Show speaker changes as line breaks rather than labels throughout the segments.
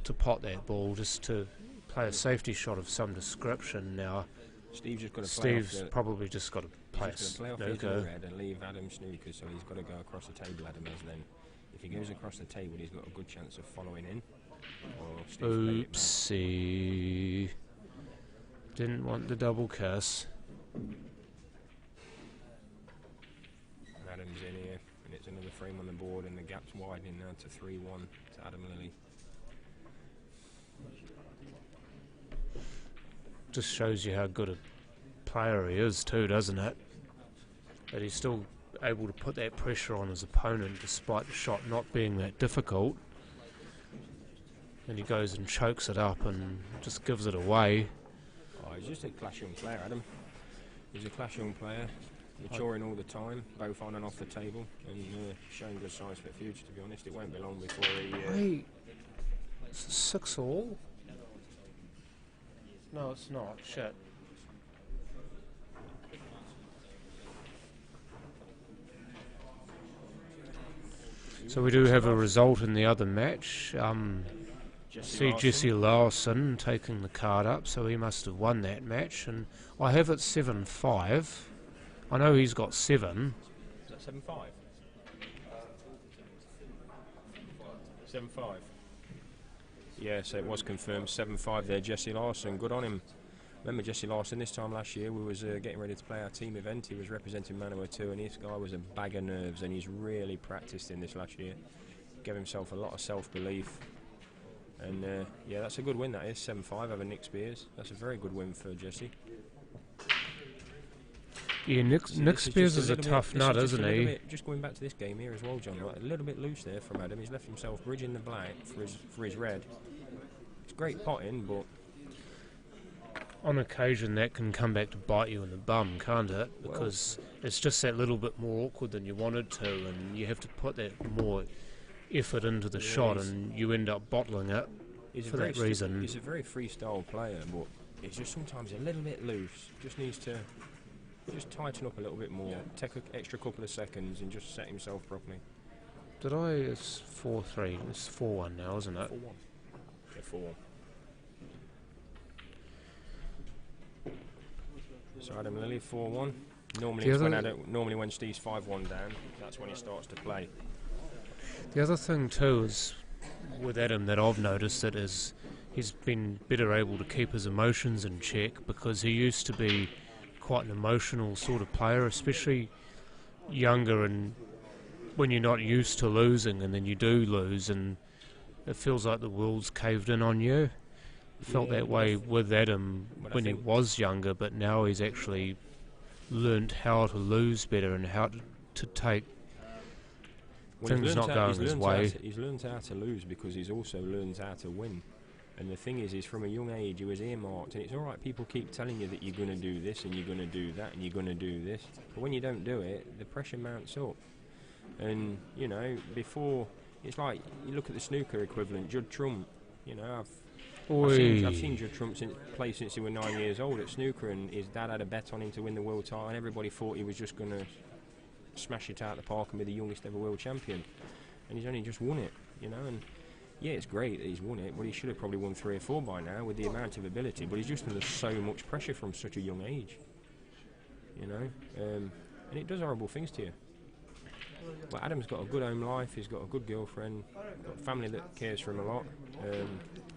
to pot that ball, just to play a safety shot of some description. Now,
Steve's just got to play
Steve's probably just got to play a snooker
and leave Adam snooker, so he's got to go across the table, Adam has. Then if he goes across the table, he's got a good chance of following in.
Oopsie. Didn't want the double kiss.
And Adam's in here, and it's another frame on the board, and the gap's widening now to 3-1 to Adam Lilly.
Just shows you how good a player he is too, doesn't it? That he's still able to put that pressure on his opponent despite the shot not being that difficult. And he goes and chokes it up and just gives it away.
Oh, he's just a class young player, Adam. He's a class young player, maturing all the time, both on and off the table, and showing good signs for the future, to be honest. It won't be long before he...
Wait, it's 6-all? No, it's not. Shit. So we do have a result in the other match. Jesse Larson taking the card up, so he must have won that match. And I have it 7-5. I know he's got 7.
Is that 7-5? 7-5. Yes, it was confirmed. 7-5 there, Jesse Larson. Good on him. Remember Jesse Larson this time last year, we was getting ready to play our team event. He was representing Manawatu 2, and this guy was a bag of nerves, and he's really practiced in this last year. Gave himself a lot of self-belief. And yeah, that's a good win, that is. 7-5 over Nick Spears. That's a very good win for Jesse.
Yeah, Nick Spears is a tough nut, isn't he?
Just going back to this game here as well, John, like, a little bit loose there from Adam. He's left himself bridging the black for his red. It's great potting, but...
On occasion that can come back to bite you in the bum, can't it? Because it's just that little bit more awkward than you wanted to, and you have to put that more effort into the shot, and you end up bottling it for that reason.
He's a very freestyle player, but it's just sometimes a little bit loose. Just needs to just tighten up a little bit more, take an extra couple of seconds and just set himself properly.
It's 4-3, it's 4-1 now, isn't it?
4-1. Yeah, 4-1. So Adam Lilly 4-1. Normally when Steve's 5-1 down, that's when he starts to play.
The other thing too is with Adam that I've noticed that is he's been better able to keep his emotions in check, because he used to be quite an emotional sort of player, especially younger, and when you're not used to losing and then you do lose and it feels like the world's caved in on you. Felt that way with Adam when he was younger, but now he's actually learnt how to lose better and how to take things not going his way.
He's learned how to lose because he's also learned how to win. And the thing is from a young age he was earmarked, and it's alright, people keep telling you that you're going to do this and you're going to do that and you're going to do this, but when you don't do it, the pressure mounts up. And, you know, before, it's like, you look at the snooker equivalent, Judd Trump, you know, I've seen Judd Trump play since he was 9 years old at snooker, and his dad had a bet on him to win the world title, and everybody thought he was just going to smash it out of the park and be the youngest ever world champion. And he's only just won it, you know, and yeah, it's great that he's won it, but he should have probably won 3 or 4 by now with the amount of ability, but he's just under so much pressure from such a young age, you know, and it does horrible things to you. But Adam's got a good home life, he's got a good girlfriend, got a family that cares for him a lot,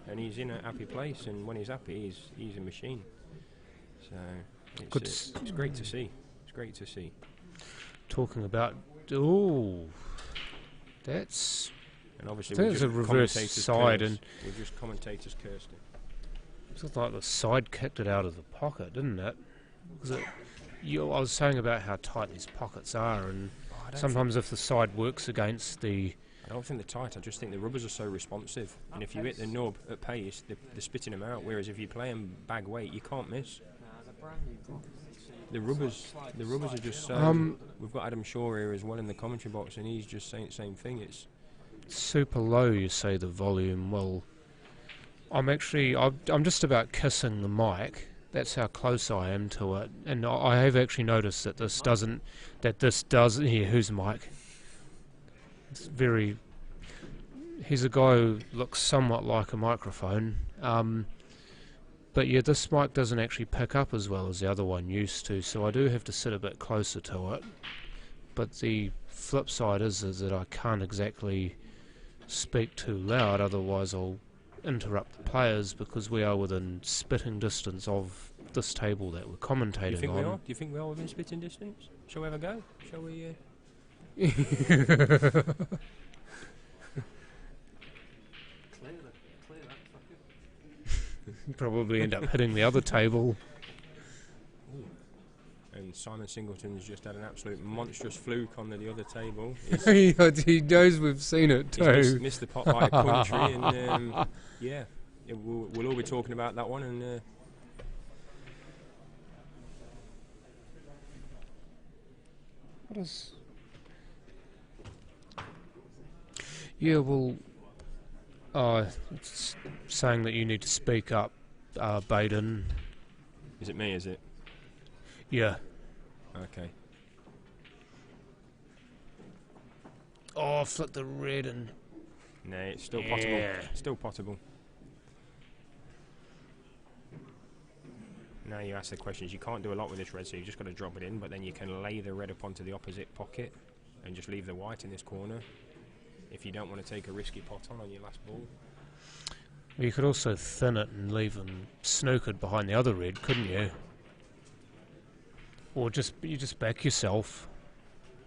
and he's in a happy place, and when he's happy, he's a machine. So it's great to see. It's great to see.
Talking about, that's...
And obviously
there's a reverse side, and
we're just commentators cursed it.
It looked like the side kicked it out of the pocket, didn't it? I was saying about how tight these pockets are, and sometimes if the side works against the...
I don't think they're tight, I just think the rubbers are so responsive, and if you hit the nub at pace, they're spitting them out, whereas if you play them bag weight, you can't miss. The rubbers are just so... we've got Adam Shaw here as well in the commentary box, and he's just saying the same thing. It's
super low, you say, the volume. Well, I'm just about kissing the mic. That's how close I am to it, and I have actually noticed that this does. Here, who's the mic? It's very. he's a guy who looks somewhat like a microphone. But yeah, this mic doesn't actually pick up as well as the other one used to, so I do have to sit a bit closer to it. But the flip side is that I can't exactly speak too loud, otherwise I'll interrupt the players, because we are within spitting distance of this table that we're commentating
You think
on.
we are? Do you think we are within spitting distance? Shall we have a go? Shall we?
Probably end up hitting the other table.
And Simon Singleton's just had an absolute monstrous fluke on the other table.
He knows we've seen it too.
He's missed the pot by a country, and yeah, we'll all be talking about that one. And
what is? Yeah, well, it's saying that you need to speak up, Baden.
is it me? Is it?
Yeah.
Okay.
Oh, I flicked the red and...
No, it's still potable. Still potable. Now you ask the questions. You can't do a lot with this red, so you've just got to drop it in, but then you can lay the red up onto the opposite pocket and just leave the white in this corner if you don't want to take a risky pot on your last ball.
Well, you could also thin it and leave them snookered behind the other red, couldn't you? Or you just back yourself.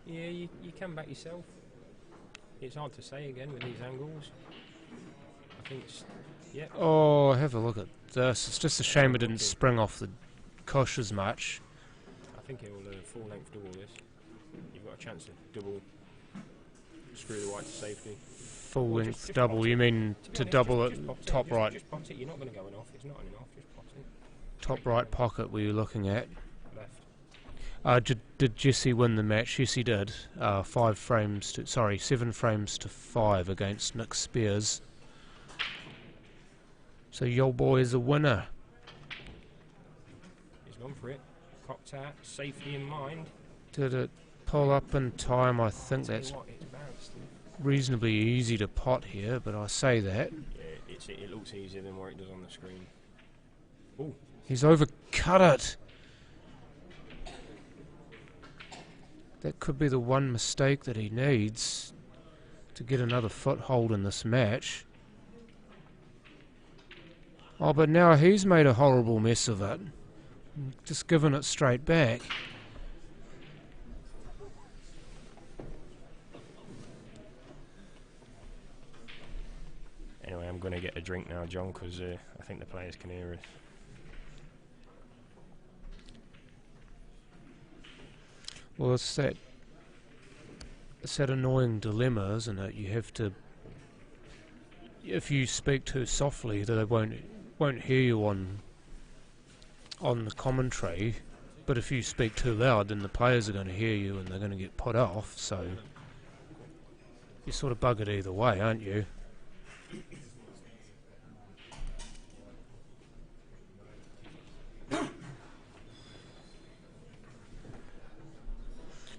Yeah, you can back yourself. It's hard to say again with these angles. I think it's... Yeah.
Oh, have a look at this. It's just a shame it didn't spring off the cush as much.
I think it will full length double this. You've got a chance to double... Screw the white to safety.
Full length double, you mean to double it top right?
Just pot it, you're not going to go in off, it's not an off, just pot it.
Top right pocket were you looking at?
Left.
Did Jesse win the match? Yes, he did. 7 frames to 5 against Nick Spears. So your boy is a winner.
He's gone for it. Cocked out, safety in mind.
Did it pull up in time? I think that's reasonably easy to pot here, but I say that.
Yeah, it looks easier than what it does on the screen. Ooh.
He's overcut it. That could be the one mistake that he needs to get another foothold in this match. Oh, but now he's made a horrible mess of it. Just given it straight back.
Anyway, I'm going to get a drink now, John, because I think the players can hear us.
Well, it's that annoying dilemma, isn't it? You have to, if you speak too softly, they won't hear you on the commentary. But if you speak too loud, then the players are going to hear you and they're going to get put off. So you're sort of buggered either way, aren't you?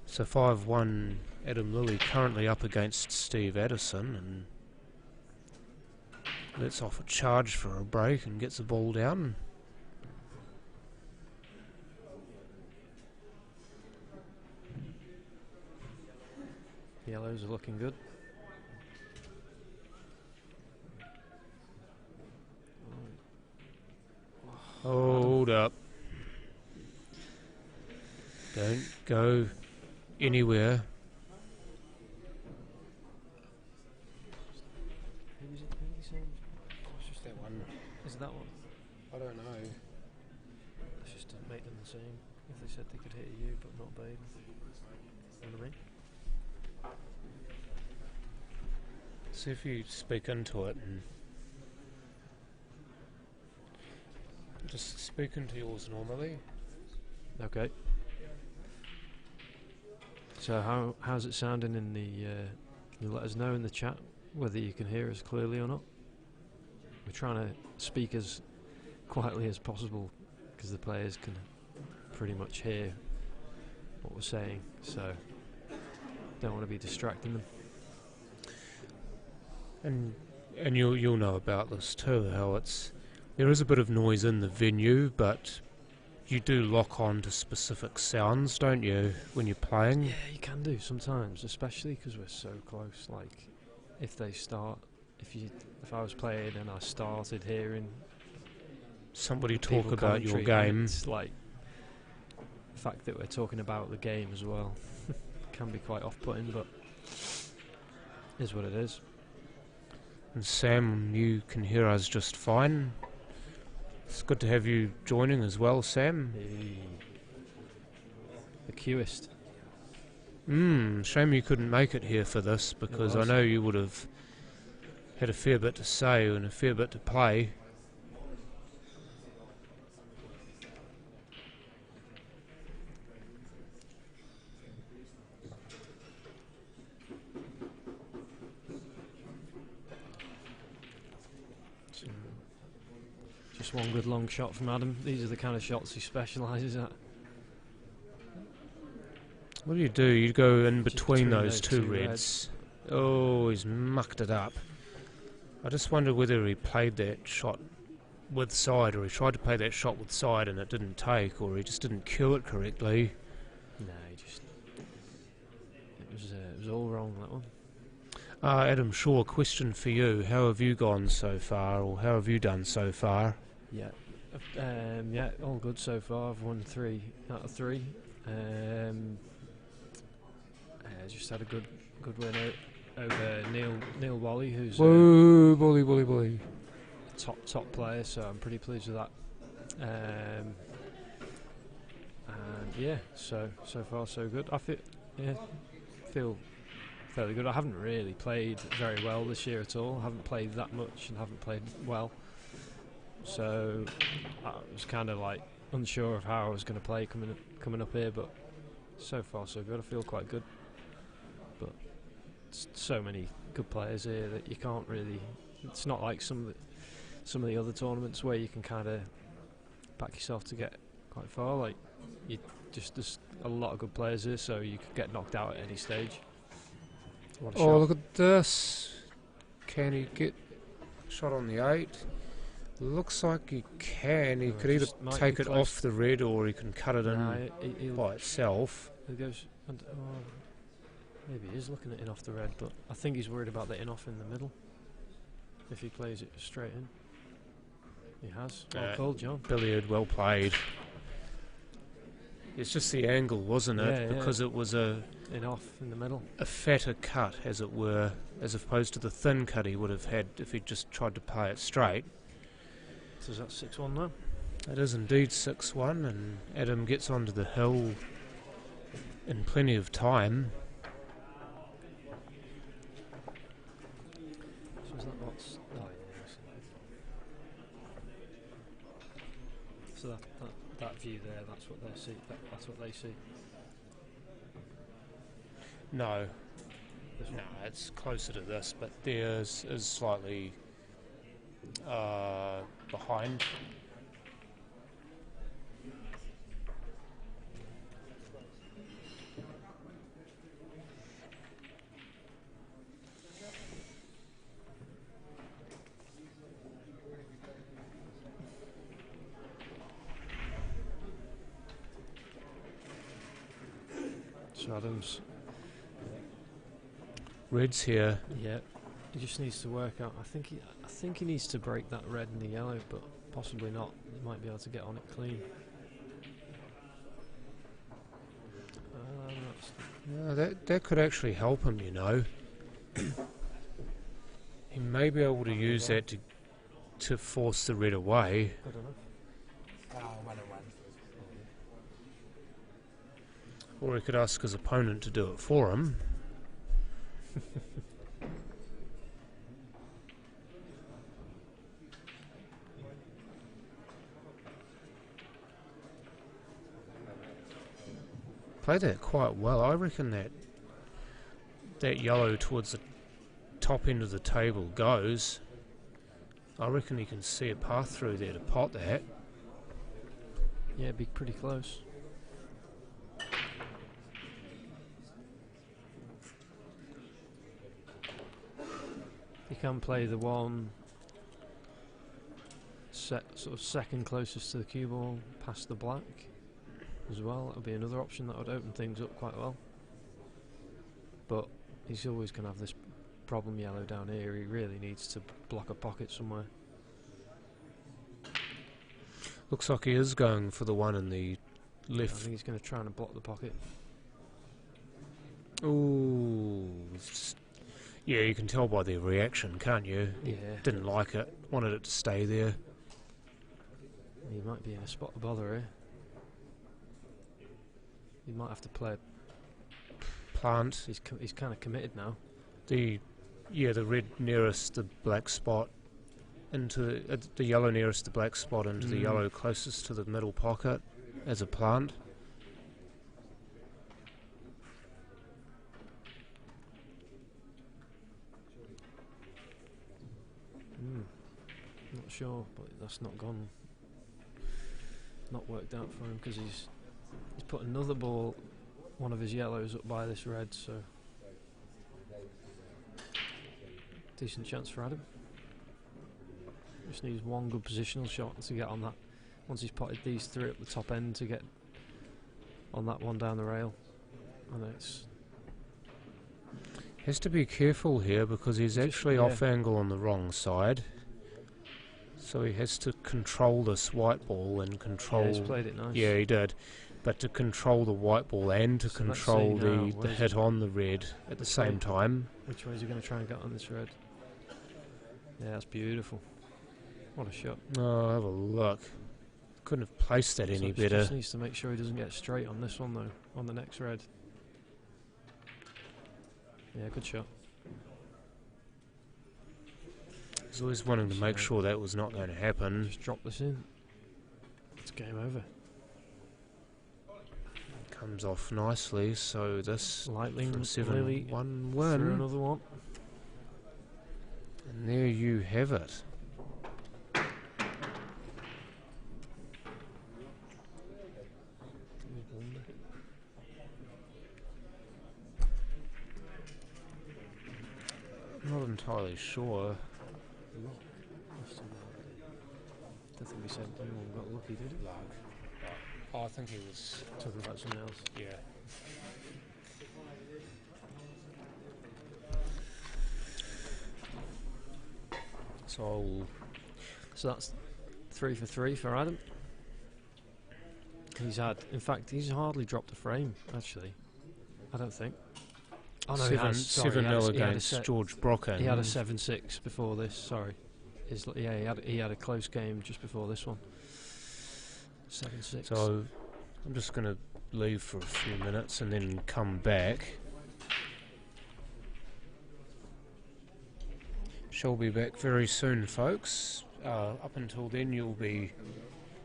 So 5-1 Adam Lilly currently up against Steve Addison, and lets off a charge for a break and gets the ball down.
Yellows are looking good.
Hold up. Don't go anywhere.
Who is it? Who is it?
It's just that one.
Is it that one?
I don't know.
Let's just make them the same. If they said they could hit you, but not Baden. You know what I mean?
See if you speak into it and just speak into yours normally.
Okay. So how's it sounding in the? Can you let us know in the chat whether you can hear us clearly or not? We're trying to speak as quietly as possible because the players can pretty much hear what we're saying. So don't want to be distracting them.
And you'll know about this too, how there is a bit of noise in the venue, but you do lock on to specific sounds, don't you, when you're playing?
Yeah, you can do sometimes, especially because we're so close. Like, if I was playing and I started hearing
Somebody talk
people
about your
commentary,
game.
it's like the fact that we're talking about the game as well can be quite off-putting, but is what it is.
And Sam, you can hear us just fine. It's good to have you joining as well, Sam.
The queuist.
Shame you couldn't make it here for this, because I know you would have had a fair bit to say and a fair bit to play.
Just one good long shot from Adam. These are the kind of shots he specialises at.
What do? You go in between
between
those
those
two
two
reds. Oh, he's mucked it up. I just wonder whether he played that shot with side, or he tried to play that shot with side and it didn't take, or he just didn't cue it correctly.
No, it was all wrong, that one.
Adam Shaw, question for you. How have you gone so far, or how have you done so far?
Yeah, all good so far. I've won 3 out of 3. Just had a good win over Neil Wally, who's
Whoa, bully.
top player, so I'm pretty pleased with that. And yeah, so far so good. I feel fairly good. I haven't really played very well this year at all. I haven't played that much and haven't played well, so I was kind of like unsure of how I was going to play coming up here, but so far so good. I feel quite good, but so many good players here that you can't really. It's not like some of the other tournaments where you can kind of back yourself to get quite far. Like there's a lot of good players here, so you could get knocked out at any stage.
Oh, look at this. Can he get shot on the 8? Looks like he can. He could either take it off the red, or he can cut it in by itself.
It goes. Maybe he is looking at in off the red, but I think he's worried about the in off in the middle. If he plays it straight in, he has. Well called, John.
Billiard, well played. It's just the angle, wasn't it?
Yeah,
because it was a
in off in the middle,
a fatter cut, as it were, as opposed to the thin cut he would have had if he'd just tried to play it straight.
So is that 6-1 now?
It is indeed 6-1, and Adam gets onto the hill in plenty of time.
So is that what's? Oh yeah. So that view there, that's what they see. That's what they see.
No, it's closer to this, but theirs is slightly behind.
So Adams.
Red's here.
Yeah, he just needs to work out. I think he needs to break that red and the yellow, but possibly not. He might be able to get on it clean.
That could actually help him, you know. He may be able to use that to force the red away.
Good enough.
Or he could ask his opponent to do it for him. Played that quite well. I reckon that yellow towards the top end of the table goes. I reckon he can see a path through there to pot that.
Yeah, it'd be pretty close. can play the one sort of second closest to the cue ball past the black as well. That would be another option that would open things up quite well. But he's always going to have this problem yellow down here. He really needs to block a pocket somewhere.
Looks like he is going for the one in the
I
left.
think he's going to try and block the pocket.
Ooh. Yeah, you can tell by their reaction, can't you?
Yeah.
Didn't like it. Wanted it to stay there.
He might be in a spot of bother here. He might have to play.
Plant.
He's kind of committed now.
The red nearest the black spot into the yellow nearest the black spot into the yellow closest to the middle pocket as a plant.
Not sure, but that's not gone. Not worked out for him because he's put another ball, one of his yellows, up by this red. So decent chance for Adam. Just needs one good positional shot to get on that. Once he's potted these three up the top end to get on that one down the rail, and it's
Has to be careful here because he's actually off angle on the wrong side. So he has to control this white ball and control.
Yeah, he's played it nice.
Yeah, he did. But to control the white ball and to
So let's
control
see now,
the hit on the red at the same time.
Which way is he going to try and get on this red? Yeah, that's beautiful. What a shot.
Oh, have a look. Couldn't have placed that any better.
Just needs to make sure he doesn't get straight on this one though, on the next red. Yeah, good shot.
He's always wanting to make sure that was not going to happen.
Just drop this in. It's game over.
Comes off nicely, so this
Lightning
from
Lily
7-1
through
win.
another one.
And there you have it. Not entirely sure.
Don't think we said anyone got lucky, did it?
Oh, I think he was
Talking about something else.
Yeah. So
that's 3 for 3 for Adam. In fact, he's hardly dropped a frame, actually. I don't think. Oh no,
7-0 against George Brocken.
He had a 7-6 before this, sorry. He had a close game just before this one. 7-6.
So I'm just going to leave for a few minutes and then come back. Shall be back very soon, folks. Up until then, you'll be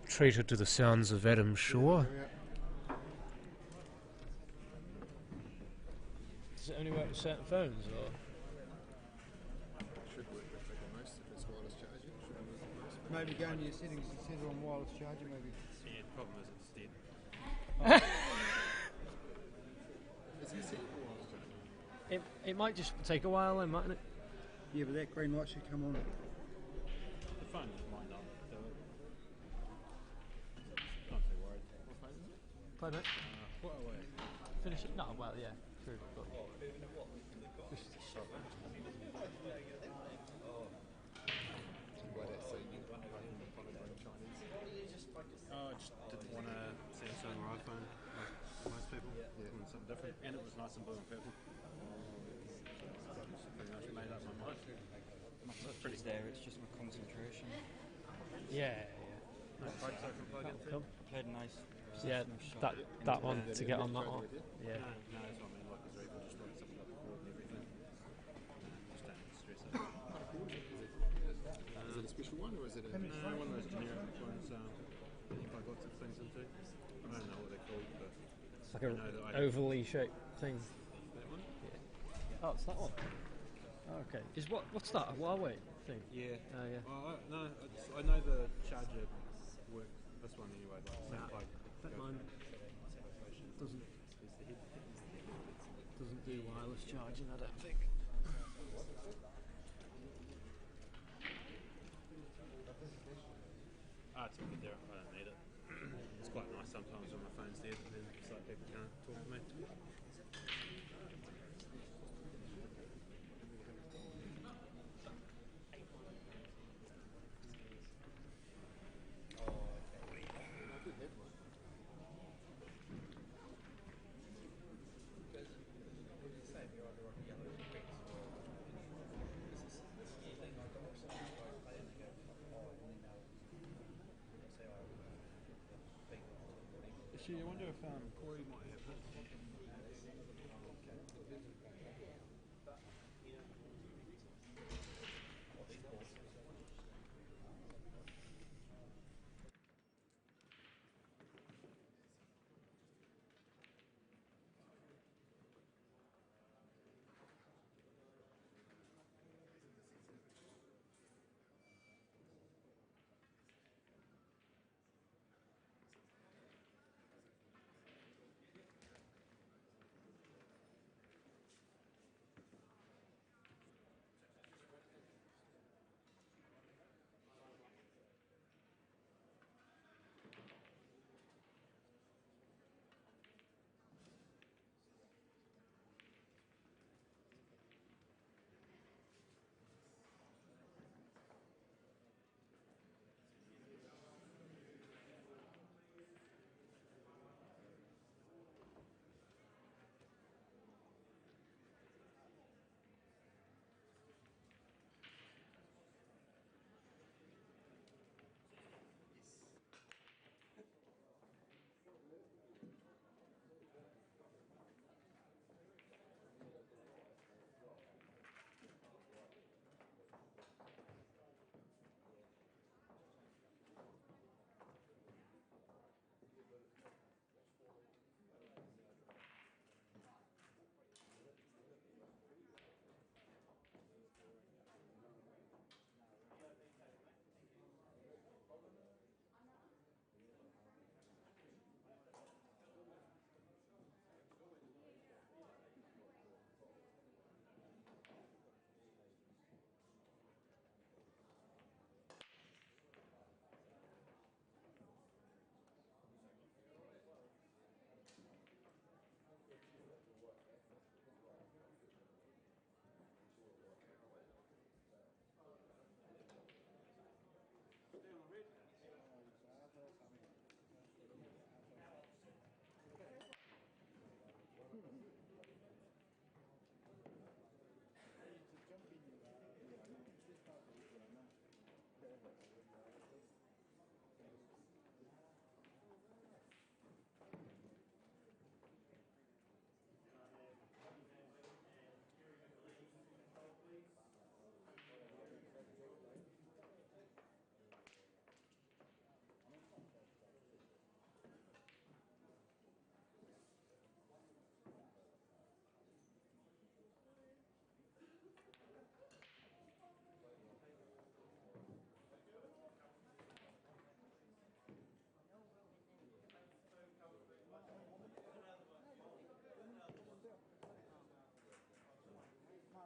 treated to the sounds of Adam Shaw.
Does it only work with certain phones, or?
Should work with most if it's wireless charging. Maybe go into your settings and set it on wireless charging, maybe.
Yeah, the problem is it's dead.
Is it set for wireless charging?
It might just take a while then, mightn't it?
Yeah, but that green light should come on.
The phone might not do it. Not too worried. What phone is it?
Play mate.
What away?
Finish it. No, well, yeah, true. But
Oh, I just didn't want to see a silver iPhone like most people. Yeah. Something different. And it was nice and blue and purple. Pretty much made up my mind.
It's there, it's just my concentration.
yeah.
No breaks I can plug in.
Cool.
Played a nice
Yeah,
shot
that
into
one
the-
to get on that one. Yeah.
No, that's what I mean. Like, it's very just like something up the court and everything. Just don't stress it.
Is it a special one or is it a...
No, one of those generic ones that you plug lots of things into. I don't know what they're called, but
It's like
I know that I
overly shaped thing.
that one.
Oh, it's that one. Oh, okay. What's that? A Huawei thing?
Yeah.
Yeah.
Well, I know the charger works. This one anyway. Like same
Nah.
plug.
Bet mine doesn't do wireless charging, I don't think.
It's a bit there. I don't need it. It's quite nice sometimes when my phone's dead and then it's like people can't talk to me. Actually, I wonder if Corey might have his.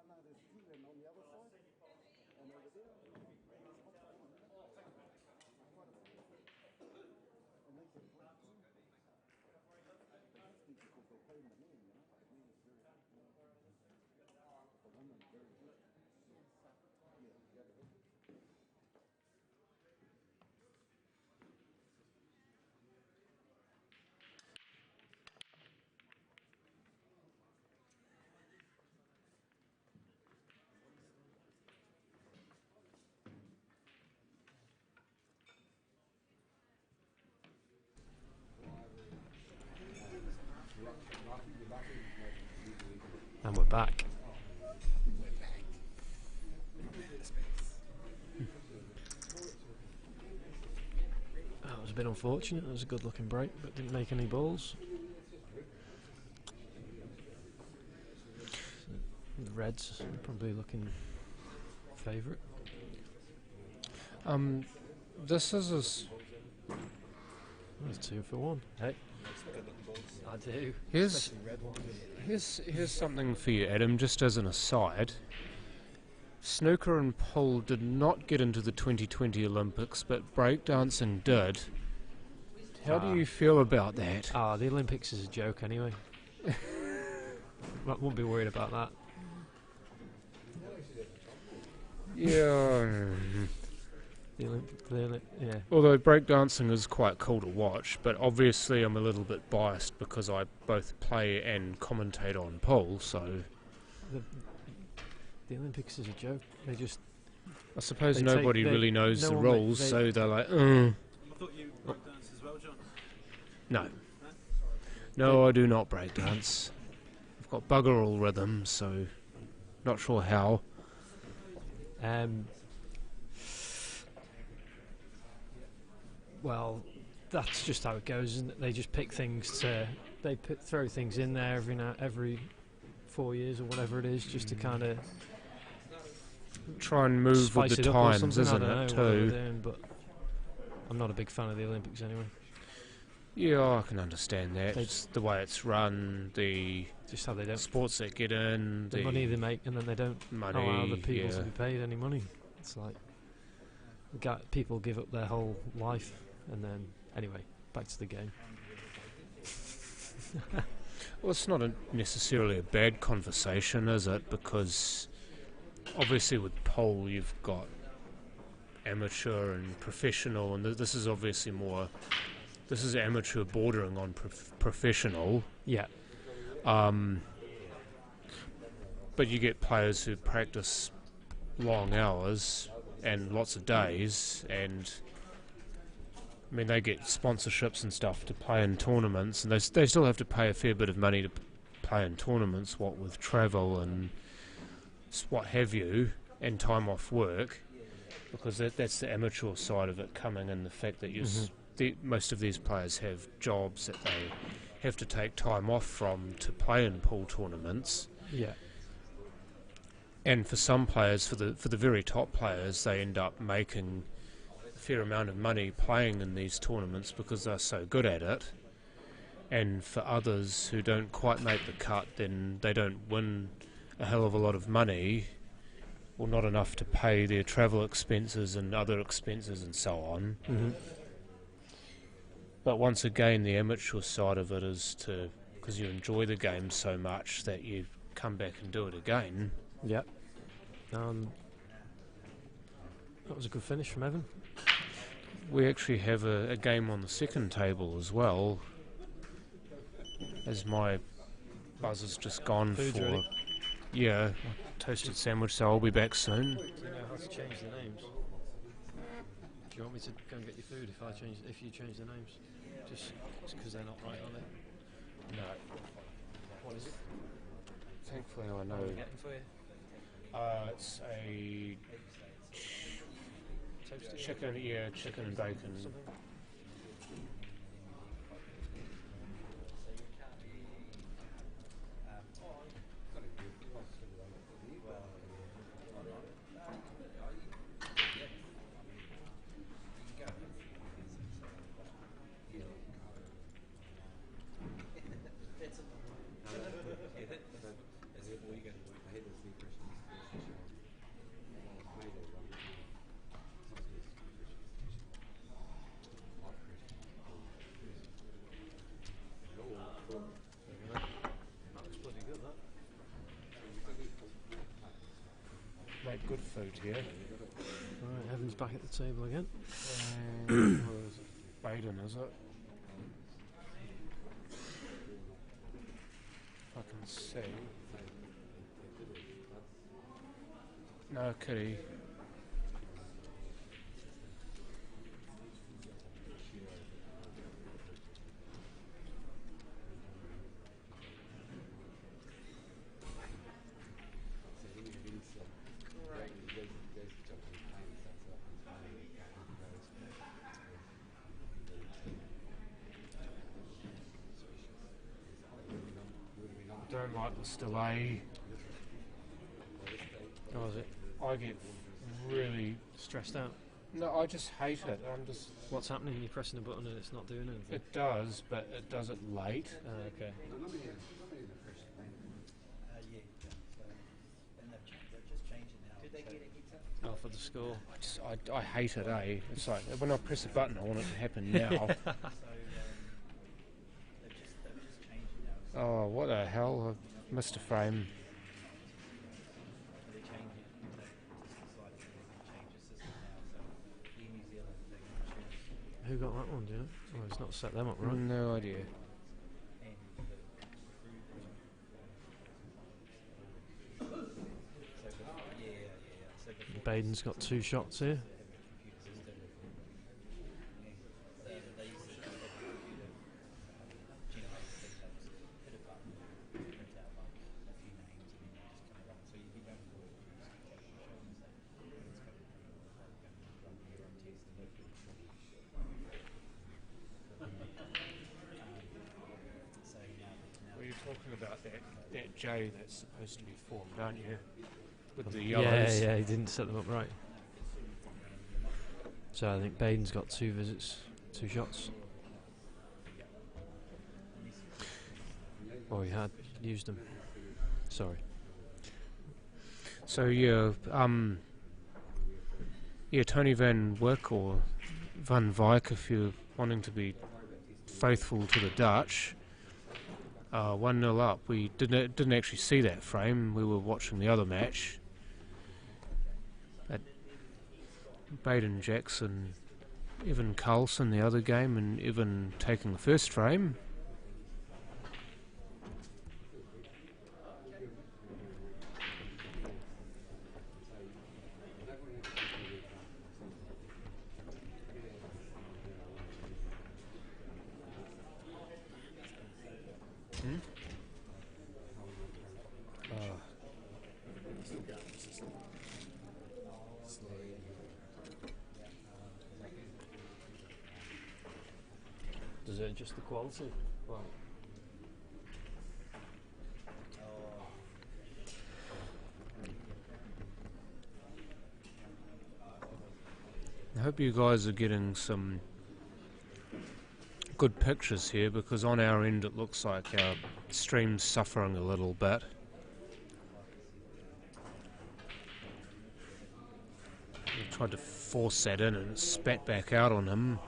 No, there's two of them on the other side, and over there. And they said, what? Because they pay them the man, you know. The man is very good. The woman is very good. Yeah, yeah.
And we're back. That was a bit unfortunate. It was a good looking break, but didn't make any balls. The Reds are probably looking favourite.
This is
That's 2 for 1. Hey, I do.
here's something for you, Adam. Just as an aside, snooker and pool did not get into the 2020 Olympics, but breakdancing did. How do you feel about that?
The Olympics is a joke anyway. Won't be worried about that.
Yeah.
Yeah.
Although breakdancing is quite cool to watch, but obviously I'm a little bit biased because I both play and commentate on pool, so
The Olympics is a joke. They just...
I suppose
They
nobody
take-
really knows
no
the
one
rules, so they're like,
I thought you breakdance as well, John.
no. No, I do not breakdance. I've got bugger all rhythm, so not sure how.
Well, that's just how it goes, isn't it? They just pick things to... throw things in there every 4 years or whatever it is, just to kind of
Try and move
spice
with
it
the
up or
times,
something.
isn't
I don't
it,
know what they're
too?
doing, but I'm not a big fan of the Olympics anyway.
Yeah, I can understand that.
They-
It's the way it's run, the
Just how they don't...
sports that get in,
The money they make, and then they don't
money,
allow other people
yeah.
to be paid any money. It's like... people give up their whole life, and then... Anyway, back to the game.
Well, it's not necessarily a bad conversation, is it? Because obviously with pole you've got amateur and professional, and this is obviously more... This is amateur bordering on professional.
Yeah.
But you get players who practice long hours and lots of days, and I mean they get sponsorships and stuff to play in tournaments, and they still have to pay a fair bit of money to play in tournaments, what with travel and what have you, and time off work, because that's the amateur side of it coming in, the fact that most of these players have jobs that they have to take time off from to play in pool tournaments.
Yeah.
And for some players, for the very top players, they end up making a fair amount of money playing in these tournaments because they're so good at it. And for others who don't quite make the cut, then they don't win a hell of a lot of money, or not enough to pay their travel expenses and other expenses and so on.
Mm-hmm.
But once again, the amateur side of it is because you enjoy the game so much that you come back and do it again.
Yeah. That was a good finish from Evan.
We actually have a game on the second table as well, as my buzzer's just gone
Food's
for...
ready.
Yeah, toasted sandwich, so I'll be back soon.
Do you know how to change the names? Do you want me to go and get your food if you change the names? Just because they're not right, are they?
No.
What is it?
Thankfully I know.
What are we getting for you?
It's a
Toasted?
chicken and bacon.
That looks bloody good, that.
Make good food here.
Right, Evan's back at the table again.
Where is it? Baden, is it? If I can see. No, kitty. Don't like this delay.
Oh, is it?
I get really...
Stressed out?
No, I just hate it. I'm just...
What's happening? You're pressing a button and it's not doing anything?
It does, but it does it late.
Okay.
Did they give
the score.
I hate it, eh? It's like when I press a button, I want it to happen now. Oh, what the hell! I've missed a frame.
Who got that one, do you know? Oh, he's not set them up right.
No idea.
Baden's got 2 shots here.
Well, you're talking about that J that's supposed to be formed, aren't you? With the
Yeah,
yellows.
yeah, he didn't set them up right. So I think Baden's got 2 visits, 2 shots. Oh, he had used them. Sorry.
So yeah, Tony Van Wyck or Van Wyk, if you're wanting to be faithful to the Dutch. 1-0 up. We didn't actually see that frame. We were watching the other match. Baden Jackson, Evan Carlson the other game, and Evan taking the first frame.
Does it adjust the quality? Well,
I hope you guys are getting some good pictures here, because on our end it looks like our stream's suffering a little bit. I tried to force that in and it spat back out on him.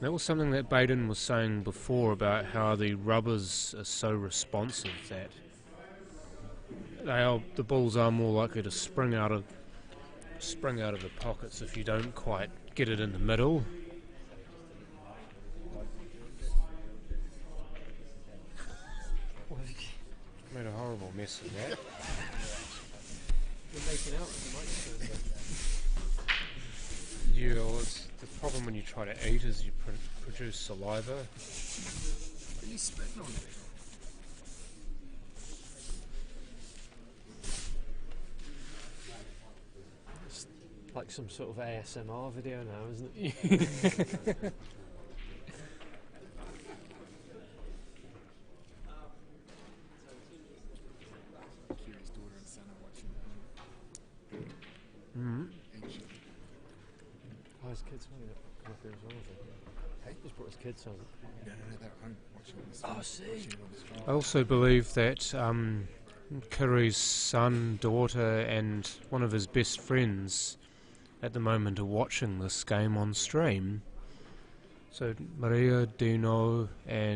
That was something that Baden was saying before about how the rubbers are so responsive that the balls are more likely to spring out of the pockets if you don't quite get it in the middle. Made a horrible mess of that.
you're making out with the microphone.
Yeah, well, it's the problem when you try to eat is you produce saliva.
Are you spitting on it?
It's like some sort of ASMR video now, isn't it?
Kira's daughter and son are watching
Mm-hmm.
ancient.
Oh, his kids want to come up here as well, I think.
Hey?
He's brought his kids, hasn't he?
No, they're at home watching this.
Oh, I see.
Watching it on the stream.
I also believe that Kiri's son, daughter, and one of his best friends at the moment are watching this game on stream. So Maria, Dino, and